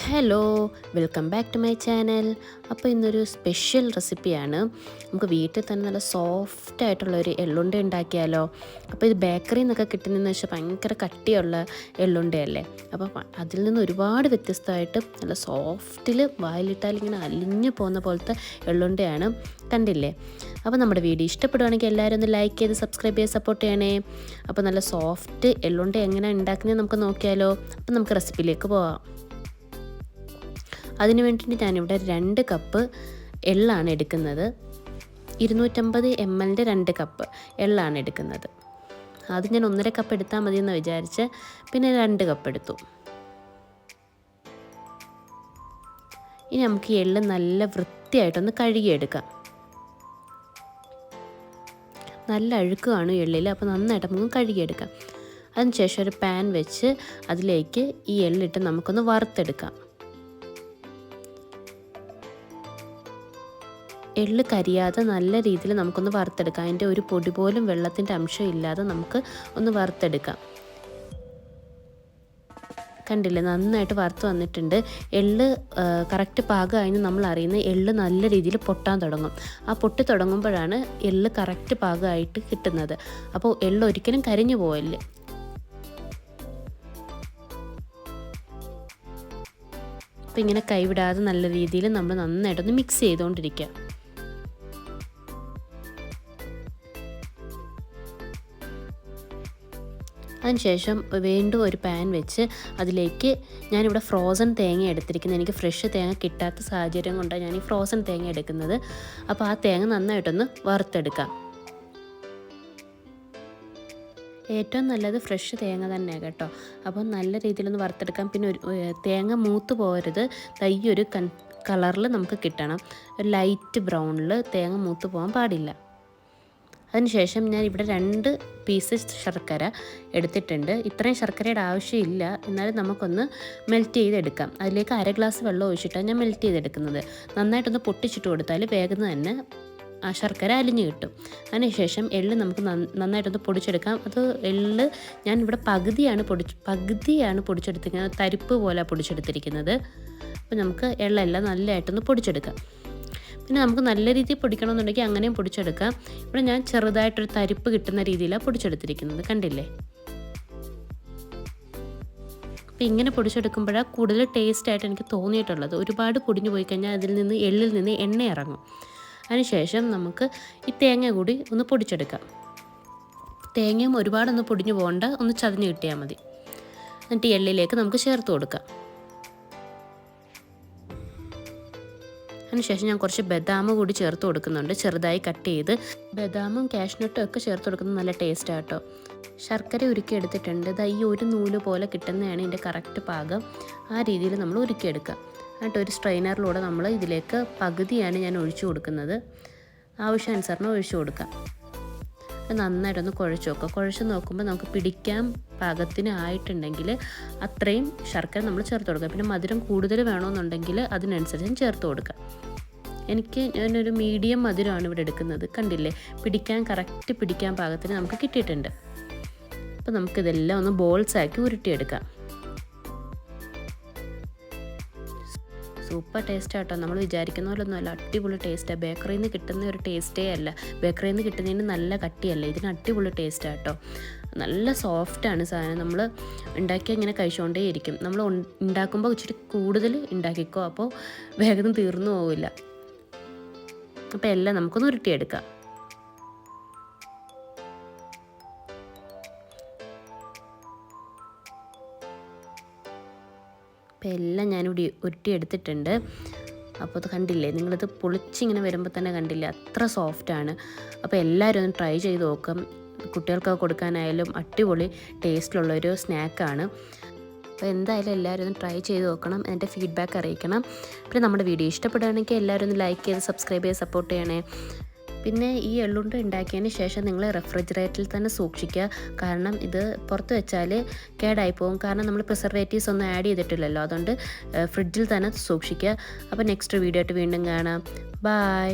Hello, welcome back to my channel. അപ്പോൾ ഇന്നൊരു special റെസിപ്പിയാണ്. നമുക്ക് വീട്ടിൽ തന്നെ നല്ല സോഫ്റ്റ് ആയിട്ടുള്ളൊരു എള്ളുണ്ട ഉണ്ടാക്കിയാലോ. അപ്പോൾ ഇത് ബേക്കറിയിൽ നിന്നൊക്കെ കിട്ടുന്നതെന്ന് വെച്ചാൽ ഭയങ്കര കട്ടിയുള്ള എള്ളുണ്ടയല്ലേ. അപ്പോൾ അതിൽ നിന്ന് ഒരുപാട് വ്യത്യസ്തമായിട്ട് നല്ല സോഫ്റ്റിൽ വായിലിട്ടാൽ ഇങ്ങനെ അലിഞ്ഞു പോകുന്ന പോലത്തെ എള്ളുണ്ടയാണ്. കണ്ടില്ലേ? അപ്പോൾ നമ്മുടെ വീഡിയോ ഇഷ്ടപ്പെടുവാണെങ്കിൽ എല്ലാവരും ഒന്ന് ലൈക്ക് ചെയ്ത് സബ്സ്ക്രൈബ് ചെയ്ത് സപ്പോർട്ട് ചെയ്യണേ. അപ്പോൾ നല്ല സോഫ്റ്റ് എള്ളുണ്ട എങ്ങനെയാണ് ഉണ്ടാക്കുന്നത് നമുക്ക് നോക്കിയാലോ. അപ്പോൾ നമുക്ക് റെസിപ്പിയിലേക്ക് പോവാം. അതിന് വേണ്ടിയിട്ട് ഞാനിവിടെ 2 കപ്പ് എള്ളാണ് എടുക്കുന്നത്. 250 ml 2 കപ്പ് എള്ളാണ് എടുക്കുന്നത്. അത് ഞാൻ 1.5 കപ്പ് എടുത്താൽ മതിയെന്ന് വിചാരിച്ച് പിന്നെ 2 കപ്പ് എടുത്തു. ഇനി നമുക്ക് ഈ എള്ള് നല്ല വൃത്തിയായിട്ടൊന്ന് കഴുകിയെടുക്കാം. നല്ല അഴുക്ക് കാണും എള്ളിൽ, അപ്പോൾ നന്നായിട്ട് നമുക്ക് കഴുകിയെടുക്കാം. അതിനുശേഷം ഒരു പാൻ വെച്ച് അതിലേക്ക് ഈ എള്ളിട്ട് നമുക്കൊന്ന് വറുത്തെടുക്കാം. എള്ള് കരിയാതെ നല്ല രീതിയിൽ നമുക്കൊന്ന് വറുത്തെടുക്കാം. അതിൻ്റെ ഒരു പൊടി പോലും വെള്ളത്തിൻ്റെ അംശം ഇല്ലാതെ നമുക്ക് ഒന്ന് വറുത്തെടുക്കാം. കണ്ടില്ലേ, നന്നായിട്ട് വറുത്ത് വന്നിട്ടുണ്ട്. എള്ള് കറക്റ്റ് പാകമായെന്ന് നമ്മൾ അറിയുന്നത് എള്ള് നല്ല രീതിയിൽ പൊട്ടാൻ തുടങ്ങും. ആ പൊട്ടി തുടങ്ങുമ്പോഴാണ് എള്ള് കറക്റ്റ് പാകമായിട്ട് കിട്ടുന്നത്. അപ്പോൾ എള്ള് ഒരിക്കലും കരിഞ്ഞു പോവല്ലേ. അപ്പോൾ ഇങ്ങനെ കൈവിടാതെ നല്ല രീതിയിൽ നമ്മൾ നന്നായിട്ടൊന്ന് മിക്സ് ചെയ്തുകൊണ്ടിരിക്കുക. അതിനുശേഷം വീണ്ടും ഒരു പാൻ വെച്ച് അതിലേക്ക് ഞാനിവിടെ ഫ്രോസൺ തേങ്ങ എടുത്തിരിക്കുന്നത്. എനിക്ക് ഫ്രഷ് തേങ്ങ കിട്ടാത്ത സാഹചര്യം കൊണ്ടാണ് ഞാൻ ഈ ഫ്രോസൺ തേങ്ങ എടുക്കുന്നത്. അപ്പോൾ ആ തേങ്ങ നന്നായിട്ടൊന്ന് വറുത്തെടുക്കാം. ഏറ്റവും നല്ലത് ഫ്രഷ് തേങ്ങ തന്നെയാണ് കേട്ടോ. അപ്പോൾ നല്ല രീതിയിലൊന്ന് വറുത്തെടുക്കാം. പിന്നെ ഒരു തേങ്ങ മൂത്ത് പോകരുത്. തയ്യൊരു കളറിൽ നമുക്ക് കിട്ടണം. ഒരു ലൈറ്റ് ബ്രൗണിൽ തേങ്ങ മൂത്ത് പോകാൻ പാടില്ല. അതിനുശേഷം ഞാൻ ഇവിടെ 2 പീസ് ശർക്കര എടുത്തിട്ടുണ്ട്. ഇത്രയും ശർക്കരയുടെ ആവശ്യമില്ല, എന്നാലും നമുക്കൊന്ന് മെൽറ്റ് ചെയ്തെടുക്കാം. അതിലേക്ക് 1/2 ഗ്ലാസ് വെള്ളം ഒഴിച്ചിട്ടാണ് ഞാൻ മെൽറ്റ് ചെയ്തെടുക്കുന്നത്. നന്നായിട്ടൊന്ന് പൊട്ടിച്ചിട്ട് കൊടുത്താൽ വേഗം തന്നെ ആ ശർക്കര അലിഞ്ഞ് കിട്ടും. അതിനുശേഷം എള്ള് നമുക്ക് നന്നായിട്ടൊന്ന് പൊടിച്ചെടുക്കാം. അത് എള്ള് ഞാൻ ഇവിടെ പകുതിയാണ് പൊടിച്ചെടുത്തിരിക്കുന്നത്. തരിപ്പ് പോലെ പൊടിച്ചെടുത്തിരിക്കുന്നത്. അപ്പോൾ നമുക്ക് എള്ളെല്ലാം നല്ലതായിട്ടൊന്ന് പൊടിച്ചെടുക്കാം. പിന്നെ നമുക്ക് നല്ല രീതിയിൽ പൊടിക്കണമെന്നുണ്ടെങ്കിൽ അങ്ങനെയും പൊടിച്ചെടുക്കാം. ഇവിടെ ഞാൻ ചെറുതായിട്ടൊരു തരിപ്പ് കിട്ടുന്ന രീതിയിലാണ് പൊടിച്ചെടുത്തിരിക്കുന്നത്. കണ്ടില്ലേ? അപ്പോൾ ഇങ്ങനെ പൊടിച്ചെടുക്കുമ്പോഴാണ് കൂടുതൽ ടേസ്റ്റായിട്ട് എനിക്ക് തോന്നിയിട്ടുള്ളത്. ഒരുപാട് പൊടിഞ്ഞു പോയി കഴിഞ്ഞാൽ എള്ളിൽ നിന്ന് എണ്ണ ഇറങ്ങും. അതിനുശേഷം നമുക്ക് ഈ തേങ്ങ കൂടി ഒന്ന് പൊടിച്ചെടുക്കാം. തേങ്ങയും ഒരുപാടൊന്ന് പൊടിഞ്ഞു പോകണ്ട, ഒന്ന് ചതഞ്ഞ് കിട്ടിയാൽ മതി. എന്നിട്ട് ഈ എള്ളിലേക്ക് നമുക്ക് ചേർത്ത് കൊടുക്കാം. അതിനുശേഷം ഞാൻ കുറച്ച് ബദാം കൂടി ചേർത്ത് കൊടുക്കുന്നുണ്ട്. ചെറുതായി കട്ട് ചെയ്ത് ബദാമും കാഷ്നട്ടും ഒക്കെ ചേർത്ത് കൊടുക്കുന്നത് നല്ല ടേസ്റ്റാണ് കേട്ടോ. ശർക്കര ഉരുക്കി എടുത്തിട്ടുണ്ട്. ഈ ഒരു നൂല് പോലെ കിട്ടുന്നതാണ് ഇതിൻ്റെ കറക്റ്റ് പാകം. ആ രീതിയിൽ നമ്മൾ ഉരുക്കിയെടുക്കുക. എന്നിട്ട് ഒരു സ്ട്രെയിനറിലൂടെ നമ്മൾ ഇതിലേക്ക് പകുതിയാണ് ഞാൻ ഒഴിച്ചു കൊടുക്കുന്നത്. ആവശ്യാനുസരണം ഒഴിച്ചു കൊടുക്കാം. നന്നായിട്ടൊന്ന് കുഴച്ച് നോക്കുക. കുഴച്ച് നോക്കുമ്പോൾ നമുക്ക് പിടിക്കാൻ പാകത്തിന് ആയിട്ടുണ്ടെങ്കിൽ അത്രയും ശർക്കര നമ്മൾ ചേർത്ത് കൊടുക്കുക. പിന്നെ മധുരം കൂടുതൽ വേണമെന്നുണ്ടെങ്കിൽ അതിനനുസരിച്ച് ചേർത്ത് കൊടുക്കുക. ഞാനൊരു മീഡിയം മധുരമാണ് ഇവിടെ എടുക്കുന്നത്. കണ്ടില്ലേ, കറക്റ്റ് പിടിക്കാൻ പാകത്തിന് നമുക്ക് കിട്ടിയിട്ടുണ്ട്. അപ്പോൾ നമുക്കിതെല്ലാം ഒന്ന് ബോൾസാക്കി ഉരുട്ടിയെടുക്കാം. സൂപ്പർ ടേസ്റ്റ് ആട്ടോ. നമ്മൾ വിചാരിക്കുന്ന പോലൊന്നും അല്ല, അടിപൊളി ടേസ്റ്റാണ്. ബേക്കറിയിൽ നിന്ന് കിട്ടുന്ന ഒരു ടേസ്റ്റേ അല്ല. ബേക്കറിയിൽ നിന്ന് കിട്ടുന്നതിന് നല്ല കട്ടിയല്ല, ഇതിന് അടിപൊളി ടേസ്റ്റാണ് കേട്ടോ. നല്ല സോഫ്റ്റാണ് സാധനം. നമ്മൾ ഉണ്ടാക്കിയാൽ ഇങ്ങനെ കഴിച്ചുകൊണ്ടേ ഇരിക്കും. നമ്മൾ ഉണ്ടാക്കുമ്പോൾ ഇച്ചിരി കൂടുതൽ ഉണ്ടാക്കിക്കോ, അപ്പോൾ വേഗം തീർന്നു പോവില്ല. അപ്പോൾ എല്ലാം നമുക്കൊന്ന് ഉരുട്ടിയെടുക്കാം. അപ്പോൾ എല്ലാം ഞാനിവിടെ ഉരുട്ടിയെടുത്തിട്ടുണ്ട്. അപ്പോൾ അത് കണ്ടില്ലേ, നിങ്ങളിത് പൊളിച്ചിങ്ങനെ വരുമ്പോൾ തന്നെ കണ്ടില്ലേ, അത്ര സോഫ്റ്റാണ്. അപ്പോൾ എല്ലാവരും ഒന്ന് ട്രൈ ചെയ്ത് നോക്കാം. കുട്ടികൾക്കൊക്കെ കൊടുക്കാനായാലും അടിപൊളി ടേസ്റ്റിലുള്ളൊരു സ്നാക്കാണ്. അപ്പോൾ എന്തായാലും എല്ലാവരും ഒന്ന് ട്രൈ ചെയ്ത് നോക്കണം. എൻ്റെ ഫീഡ്ബാക്ക് അറിയിക്കണം. പിന്നെ നമ്മുടെ വീഡിയോ ഇഷ്ടപ്പെടുകയാണെങ്കിൽ എല്ലാവരും ഒന്ന് ലൈക്ക് ചെയ്ത് സബ്സ്ക്രൈബ് ചെയ്ത് സപ്പോർട്ട് ചെയ്യണേ. പിന്നെ ഈ എള്ളുണ്ട ഉണ്ടാക്കിയതിന് ശേഷം നിങ്ങൾ റെഫ്രിജറേറ്ററിൽ തന്നെ സൂക്ഷിക്കുക. കാരണം ഇത് പുറത്ത് വെച്ചാൽ കേടായി പോകും. കാരണം നമ്മൾ പ്രിസർവേറ്റീവ്സ് ഒന്നും ആഡ് ചെയ്തിട്ടില്ലല്ലോ. അതുകൊണ്ട് ഫ്രിഡ്ജിൽ തന്നെ സൂക്ഷിക്കുക. അപ്പോൾ നെക്സ്റ്റ് വീഡിയോ ആയിട്ട് വീണ്ടും കാണാം. ബൈ.